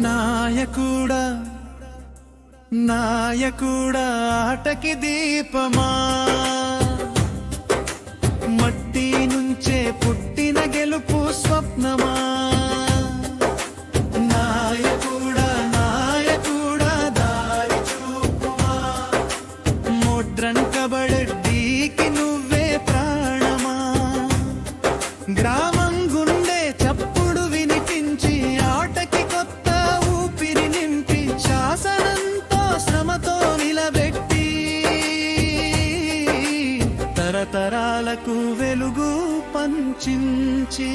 నాయకుడా నాయకుడా ఆటకి దీపమా, మట్టి నుంచే పుట్టిన గెలుపు స్వప్నమా. నాయకుడా నాయకుడా దారి చూపుమా, మోడ్రన్ కబడ్డీకి నువ్వే ప్రాణమా. గ్రామం గుండె చప్పుడు వినిపించి ఆటకి కొత్త ఊపిరి నింపి శాసనంతో శ్రమతో నిలబెట్టి తరతరాలకు వెలుగు పంచించి